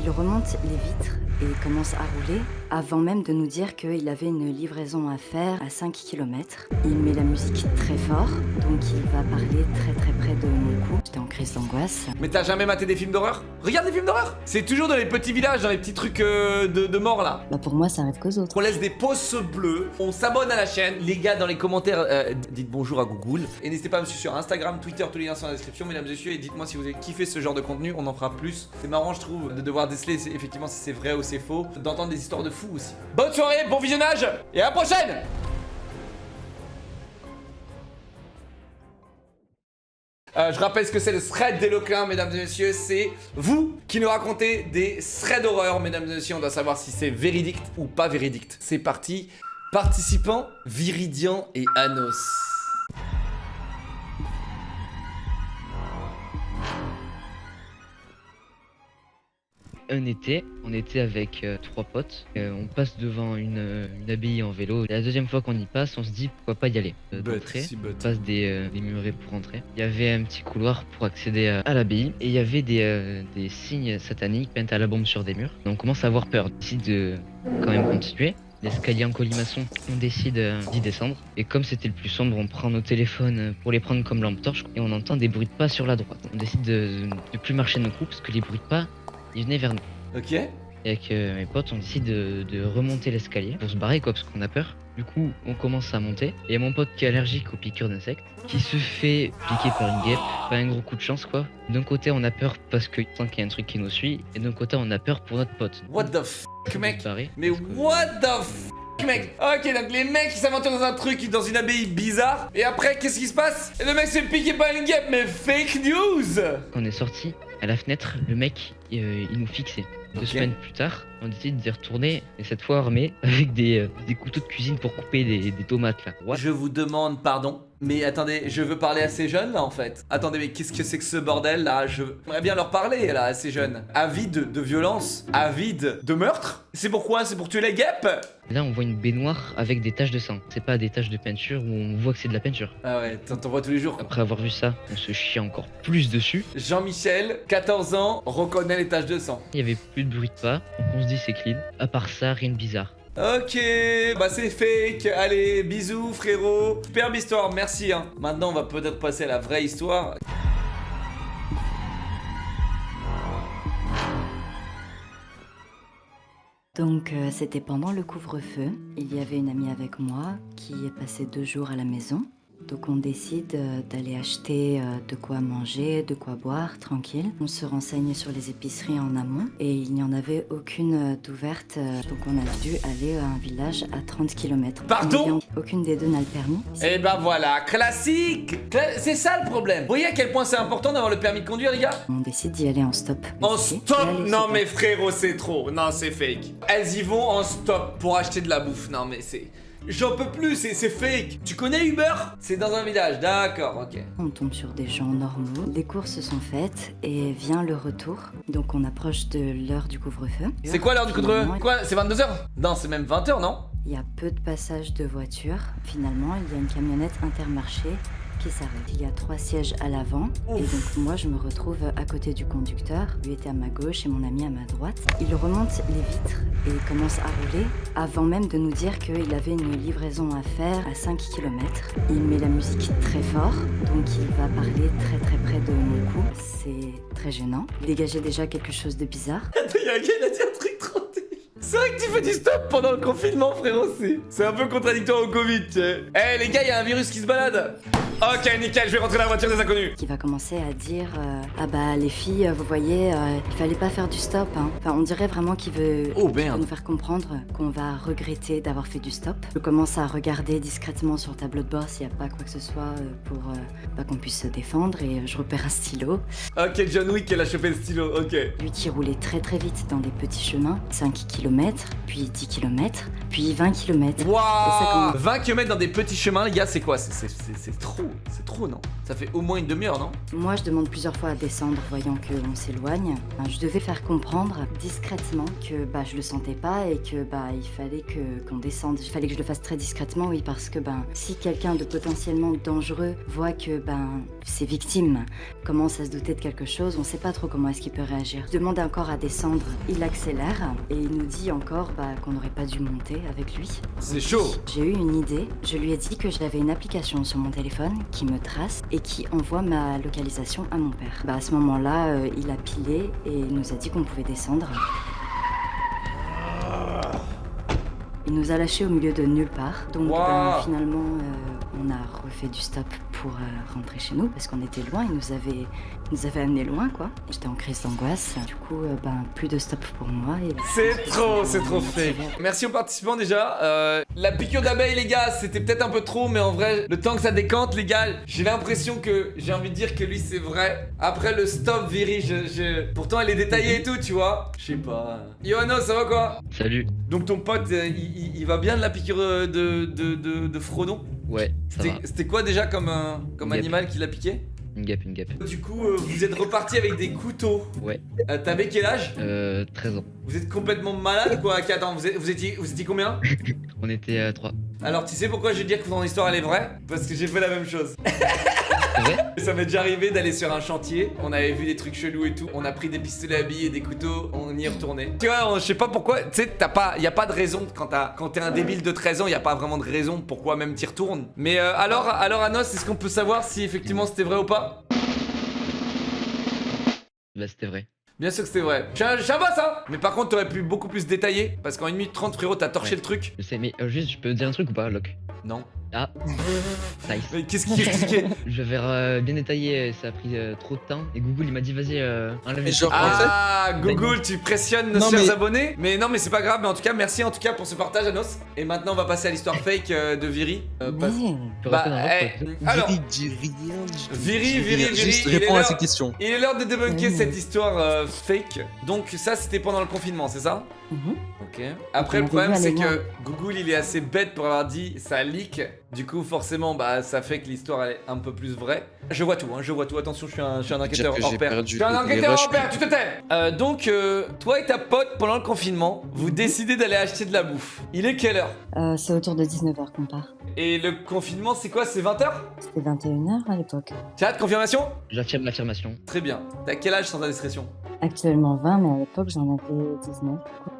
Il remonte les vitres et commence à rouler avant même de nous dire qu'il avait une livraison à faire à 5 km. Il met la musique très fort, donc il va parler très près de mon cou. J'étais en crise d'angoisse. Mais t'as jamais maté des films d'horreur? Regarde des films d'horreur! C'est toujours dans les petits villages, dans les petits trucs de mort là. Bah pour moi, ça arrive qu'aux autres. On laisse des pouces bleus, on s'abonne à la chaîne. Les gars, dans les commentaires, dites bonjour à Google. Et n'hésitez pas à me suivre sur Instagram, Twitter, tous les liens sont dans la description, mesdames et messieurs. Et dites-moi si vous avez kiffé ce genre de contenu, on en fera plus. C'est marrant, je trouve, de devoir déceler effectivement si c'est vrai ou c'est faux. D'entendre des histoires de fous aussi. Bonne soirée, bon visionnage, et à la prochaine! Je rappelle ce que c'est le thread d'éloquent, mesdames et messieurs. C'est vous qui nous racontez des threads d'horreur, mesdames et messieurs. On doit savoir si c'est véridique ou pas véridique. C'est parti. Participants, Viridian et Anos. Un été, on était avec 3 potes, on passe devant une abbaye en vélo. La deuxième fois qu'on y passe, on se dit pourquoi pas y aller. D'entrée, on passe des murets pour entrer. Il y avait un petit couloir pour accéder à l'abbaye et il y avait des signes sataniques peints à la bombe sur des murs. Donc on commence à avoir peur. On décide de quand même continuer. L'escalier en colimaçon, on décide d'y descendre. Et comme c'était le plus sombre, on prend nos téléphones pour les prendre comme lampe torche et on entend des bruits de pas sur la droite. On décide de plus marcher de nos coups parce que les bruits de pas, ils venaient vers nous. Ok. Et avec mes potes, on décide de remonter l'escalier pour se barrer quoi, parce qu'on a peur. Du coup, on commence à monter. Et mon pote qui est allergique aux piqûres d'insectes, qui se fait piquer par une guêpe. Pas un gros coup de chance quoi. D'un côté, on a peur parce qu'il sent qu'il y a un truc qui nous suit. Et d'un côté, on a peur pour notre pote. What the f***, mec? Barré. Mais what the f***, mec? Ok, donc les mecs ils s'aventurent dans un truc, dans une abbaye bizarre. Et après, qu'est-ce qui se passe? Et le mec s'est piqué par une guêpe, mais fake news! Quand on est sorti, à la fenêtre, le mec, il nous fixait. 2 semaines plus tard, on décide d'y retourner, et cette fois armé avec des couteaux de cuisine pour couper des tomates là. What? Je vous demande pardon, mais attendez, je veux parler à ces jeunes là en fait. Attendez, mais qu'est-ce que c'est que ce bordel là? J'aimerais bien leur parler là, à ces jeunes. Avides de violence, avides de meurtre. C'est pourquoi? C'est pour tuer les guêpes? Là, on voit une baignoire avec des taches de sang. C'est pas des taches de peinture où on voit que c'est de la peinture. Ah ouais, t'en vois tous les jours. Après avoir vu ça, on se chie encore plus dessus. Jean-Michel, 14 ans, reconnaît les taches de sang. Il y avait plus de bruit de pas, donc on se dit c'est clean. À part ça, rien de bizarre. Ok, bah c'est fake. Allez, bisous frérot. Superbe histoire, merci hein. Maintenant on va peut-être passer à la vraie histoire. Donc c'était pendant le couvre-feu. Il y avait une amie avec moi qui est passée 2 jours à la maison. Donc on décide d'aller acheter de quoi manger, de quoi boire, tranquille. On se renseigne sur les épiceries en amont et il n'y en avait aucune d'ouverte. Donc on a dû aller à un village à 30 km. Pardon? Aucune des deux n'a le permis. Et bah voilà, classique. C'est ça le problème. Vous voyez à quel point c'est important d'avoir le permis de conduire les gars? On décide d'y aller en stop. En Ici. stop? Et aller Non super- mais frérot c'est trop. Non c'est fake. Elles y vont en stop pour acheter de la bouffe. Non mais c'est... J'en peux plus, c'est fake. Tu connais Uber? C'est dans un village, d'accord, ok. On tombe sur des gens normaux, les courses sont faites et vient le retour. Donc on approche de l'heure du couvre-feu. C'est quoi l'heure du couvre-feu? Finalement, Quoi? C'est 22h? Non, c'est même 20h, non? Il y a peu de passages de voitures. Finalement, il y a une camionnette Intermarché qui s'arrête. Il y a 3 sièges à l'avant. Et donc moi, je me retrouve à côté du conducteur. Lui était à ma gauche et mon ami à ma droite. Il remonte les vitres et commence à rouler avant même de nous dire qu'il avait une livraison à faire à 5 km. Il met la musique très fort, donc il va parler très près de mon cou. C'est très gênant. Il dégageait déjà quelque chose de bizarre. Attends, y'a un gars, il a dit un truc trop débile. C'est vrai que tu fais du stop pendant le confinement, frérot, c'est un peu contradictoire au Covid, tu sais. Eh les gars, y'a un virus qui se balade. Ok, nickel, je vais rentrer dans la voiture des inconnus. Qui va commencer à dire ah bah les filles, vous voyez, il fallait pas faire du stop. Hein. Enfin, on dirait vraiment qu'il veut, Oh, qu'il veut merde. nous faire comprendre qu'on va regretter d'avoir fait du stop. Je commence à regarder discrètement sur le tableau de bord s'il n'y a pas quoi que ce soit pour pas qu'on puisse se défendre et je repère un stylo. Ok, John Wick, elle a chopé le stylo, ok. Lui qui roulait très vite dans des petits chemins, 5 km, puis 10 km, puis 20 km. Waouh 20 km dans des petits chemins, les gars, c'est quoi? C'est trop. C'est trop, non? Ça fait au moins une demi-heure, non? Moi, je demande plusieurs fois à descendre, voyant qu'on s'éloigne. Enfin, je devais faire comprendre discrètement que je le sentais pas et que il fallait qu'on descende. Il fallait que je le fasse très discrètement, oui, parce que si quelqu'un de potentiellement dangereux voit que ses victimes commencent à se douter de quelque chose, on sait pas trop comment est-ce qu'il peut réagir. Je demande encore à descendre, il accélère et il nous dit encore qu'on n'aurait pas dû monter avec lui. C'est chaud. J'ai eu une idée, je lui ai dit que j'avais une application sur mon téléphone qui me trace et qui envoie ma localisation à mon père. À ce moment-là, il a pilé et il nous a dit qu'on pouvait descendre. Il nous a lâchés au milieu de nulle part, donc Wow. finalement on a refait du stop pour rentrer chez nous parce qu'on était loin, il nous avait amenés loin quoi. J'étais en crise d'angoisse, du coup plus de stop pour moi. C'est trop fake. Merci aux participants déjà. La piqûre d'abeille les gars, c'était peut-être un peu trop, mais en vrai, le temps que ça décante les gars, j'ai l'impression que j'ai envie de dire que lui c'est vrai. Après le stop Viri, pourtant elle est détaillée et tout, tu vois. Je sais pas. Yohanno, ça va quoi? Salut. Donc ton pote, il va bien de la piqûre de Frodon? Ouais, ça va. C'était quoi déjà comme Guêpe. animal qui l'a piqué? Une guêpe. Du coup, vous êtes reparti avec des couteaux. Ouais. T'avais quel âge? 13 ans. Vous êtes complètement malade quoi? Attends, vous étiez combien? On était 3. Alors tu sais pourquoi je vais dire que ton histoire elle est vraie? Parce que j'ai fait la même chose. C'est vrai? Ça m'est déjà arrivé d'aller sur un chantier, on avait vu des trucs chelous et tout, on a pris des pistolets à billes et des couteaux, on y est retourné. Tu vois, je sais pas pourquoi, tu sais, y a pas de raison quand t'es un débile de 13 ans, y a pas vraiment de raison pourquoi même t'y retournes. Mais alors Anos, est-ce qu'on peut savoir si effectivement c'était vrai ou pas? C'était vrai. Bien sûr que c'était vrai. Je suis un boss hein. Mais par contre t'aurais pu beaucoup plus détailler, parce qu'en 1 minute 30 frérot t'as torché Ouais. le truc. Je sais, mais juste, je peux dire un truc ou pas, Locke? Non. Ah. Nice. Mais qu'est-ce qui expliquait? Je vais bien détailler, ça a pris trop de temps. Et Google il m'a dit vas-y, enlève les genre, trucs. Ah, Google, tu pressionnes nos Non, chers mais- abonnés. Mais non, mais c'est pas grave. Mais en tout cas, merci en tout cas pour ce partage, Anos. Et maintenant, on va passer à l'histoire fake de Viri. Parce- Mais Tu peux Bah, rester dans l'ordre, eh, quoi. alors, Viri dit rien du tout. Viri, Juste il est réponds à là. ces questions. il est l'heure de débunker Oui. cette histoire fake. Donc, ça, c'était pendant le confinement, c'est ça? Mhm. Ok. Après, le on problème, avait vu c'est aller que Google, il est assez bête pour avoir dit ça leak. Du coup, forcément, ça fait que l'histoire elle est un peu plus vraie. Je vois tout, hein, je vois tout. Attention, je suis un enquêteur que hors j'ai pair. perdu Je suis un les enquêteur rushs. hors pair, tu te tais. Donc, toi et ta pote, pendant le confinement, vous décidez d'aller acheter de la bouffe. Il est quelle heure? c'est autour de 19h qu'on part. Et le confinement, c'est quoi? C'est 20h? C'était 21h à l'époque. Chat, confirmation? J'affirme l'affirmation. Très bien. T'as quel âge sans indiscrétion? Actuellement 20, mais à l'époque j'en avais 19.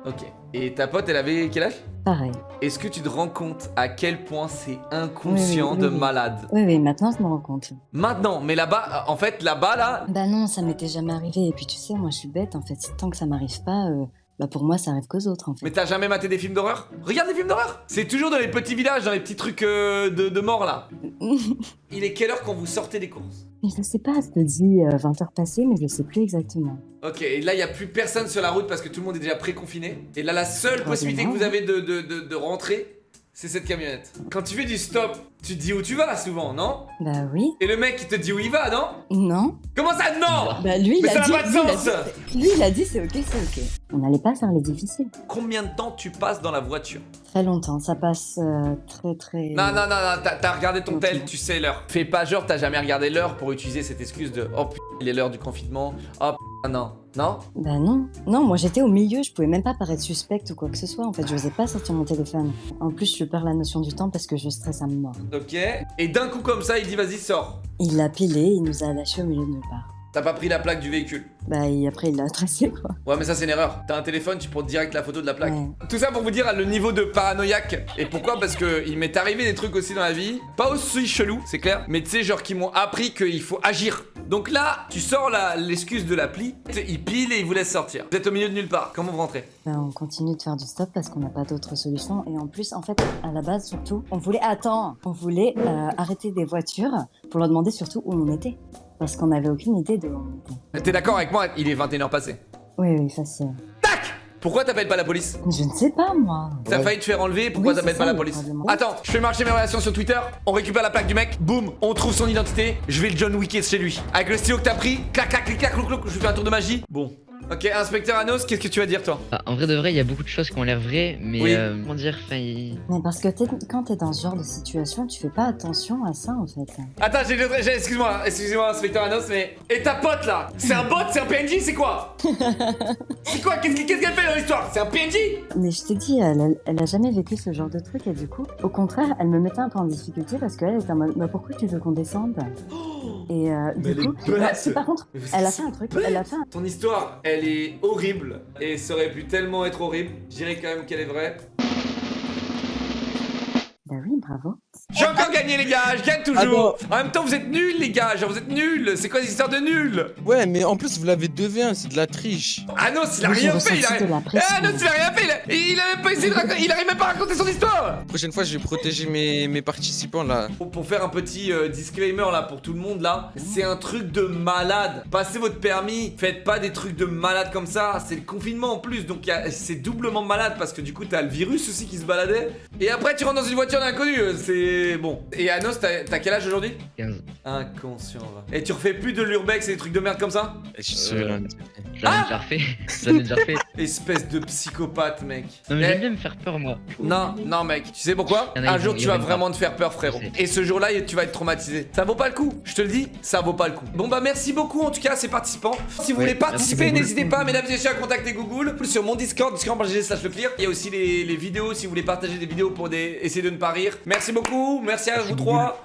Ok. Et ta pote, elle avait quel âge? Pareil. Est-ce que tu te rends compte à quel point c'est inconscient Oui, de oui. malade? Oui, maintenant je me rends compte. Maintenant, mais là-bas, en fait, là-bas, là, Bah non, ça m'était jamais arrivé. Et puis tu sais, moi je suis bête en fait. Tant que ça m'arrive pas, pour moi ça arrive qu'aux autres en fait. mais t'as jamais maté des films d'horreur? Regarde des films d'horreur! C'est toujours dans les petits villages, dans les petits trucs de mort là. Il est quelle heure quand vous sortez des courses? Mais je sais pas, je te dis 20h passées, mais je sais plus exactement. Ok, et là, il n'y a plus personne sur la route parce que tout le monde est déjà pré-confiné. Et là, la seule possibilité que vous avez de rentrer, c'est cette camionnette. Quand tu fais du stop, tu te dis où tu vas souvent, non? Bah oui. Et le mec, il te dit où il va, non? Non. Comment ça, non? Bah lui il Mais a ça n'a dit. pas de lui, il a sens! dit- Lui il a dit c'est ok, c'est ok. On n'allait pas faire les difficiles. Combien de temps tu passes dans la voiture? Très longtemps, ça passe très. Non, t'as regardé ton Ok. tel, tu sais l'heure. Fais pas genre, t'as jamais regardé l'heure pour utiliser cette excuse de oh putain, il est l'heure du confinement. Oh putain, non. Non? Bah non. Non, moi j'étais au milieu, je pouvais même pas paraître suspecte ou quoi que ce soit. En fait, je n'osais pas sortir mon téléphone. En plus, je perds la notion du temps parce que je stresse à mort. Ok. Et d'un coup comme ça, il dit vas-y, sors. Il l'a pilé, il nous a lâchés au milieu de nulle part. T'as pas pris la plaque du véhicule. Bah et après il l'a tracé quoi. Ouais, mais ça c'est une erreur. T'as un téléphone, tu prends direct la photo de la plaque. Ouais. Tout ça pour vous dire le niveau de paranoïaque. Et pourquoi? Parce que il m'est arrivé des trucs aussi dans la vie. Pas aussi chelou, c'est clair. Mais tu sais, genre qui m'ont appris qu'il faut agir. Donc là, tu sors l'excuse de l'appli. Il pile et il vous laisse sortir. Vous êtes au milieu de nulle part. Comment vous rentrez? Bah, on continue de faire du stop parce qu'on n'a pas d'autre solution. Et en plus, en fait, à la base surtout, on voulait arrêter des voitures pour leur demander surtout où on était. Parce qu'on n'avait aucune idée de où on était. T'es d'accord avec moi? Il est 21h passé. Oui, facile. Tac! Pourquoi t'appelles pas la police? Mais je ne sais pas moi. T'as failli te faire enlever, pourquoi Oui, t'appelles c'est pas ça, la police? probablement. Attends, je fais marcher mes relations sur Twitter, on récupère la plaque du mec, boum, on trouve son identité, je vais le John Wick chez lui. Avec le stylo que t'as pris, clac clac clac clac, clou, clou, je lui fais un tour de magie. Bon, Ok, inspecteur Anos, qu'est-ce que tu vas dire toi? Bah, en vrai de vrai, il y a beaucoup de choses qui ont l'air vraies, mais Oui. comment dire, enfin, Mais parce que quand t'es dans ce genre de situation, tu fais pas attention à ça en fait. Attends, excuse-moi, inspecteur Anos, mais... Et ta pote là? C'est un bot, c'est un PNJ, c'est quoi? C'est quoi? Qu'est-ce qu'elle fait dans l'histoire? C'est un PNJ? Mais je t'ai dit, elle a jamais vécu ce genre de truc et du coup, au contraire, elle me mettait un peu en difficulté parce qu'elle était en mode, bah pourquoi tu veux qu'on descende? Et Mais du coup, elle est bête. par contre, Mais elle a c'est fait un truc, bête. elle a fait un... Ton histoire, elle est horrible, et ça aurait pu tellement être horrible. Je dirais quand même qu'elle est vraie. Bah oui, bravo. J'ai encore gagné les gars, je gagne toujours. En même temps vous êtes nuls les gars, genre vous êtes nuls. C'est quoi cette histoire de nuls? Ouais, mais en plus, vous l'avez 2v1, c'est de la triche. Anos il a Moi, j'ai rien fait, ressenti de la pression. Anos il a rien fait, il a même pas essayé de raconter, il arrive même pas à raconter son histoire. La prochaine fois, je vais protéger mes participants là. Pour faire un petit disclaimer là pour tout le monde là, c'est un truc de malade. Passez votre permis, faites pas des trucs de malade comme ça. C'est le confinement en plus, donc c'est doublement malade parce que du coup t'as le virus aussi qui se baladait. Et après tu rentres dans une voiture d'inconnu, c'est bon. Et Anos, t'as quel âge aujourd'hui? 15. Inconscient va. Et tu refais plus de l'urbex et des trucs de merde comme ça? Je suis sûr, là. Je l'avais déjà refait. Je l'avais déjà refait. Espèce de psychopathe mec. Non, mais Eh, j'aime bien me faire peur, moi. non mec, tu sais pourquoi? Il y en a, Un ils jour vont- tu ils vas vont vraiment pas. te faire peur frérot. Je sais. Et ce jour-là tu vas être traumatisé. Ça vaut pas le coup, je te le dis, ça vaut pas le coup. Bon bah merci beaucoup en tout cas à ces participants. Si vous voulez participer, Google. n'hésitez pas mesdames et messieurs à contacter Google. Plus sur mon Discord, discord.gg/leclear. Il y a aussi les vidéos si vous voulez partager des vidéos pour essayer de ne pas rire. Merci beaucoup, merci à vous Google. trois.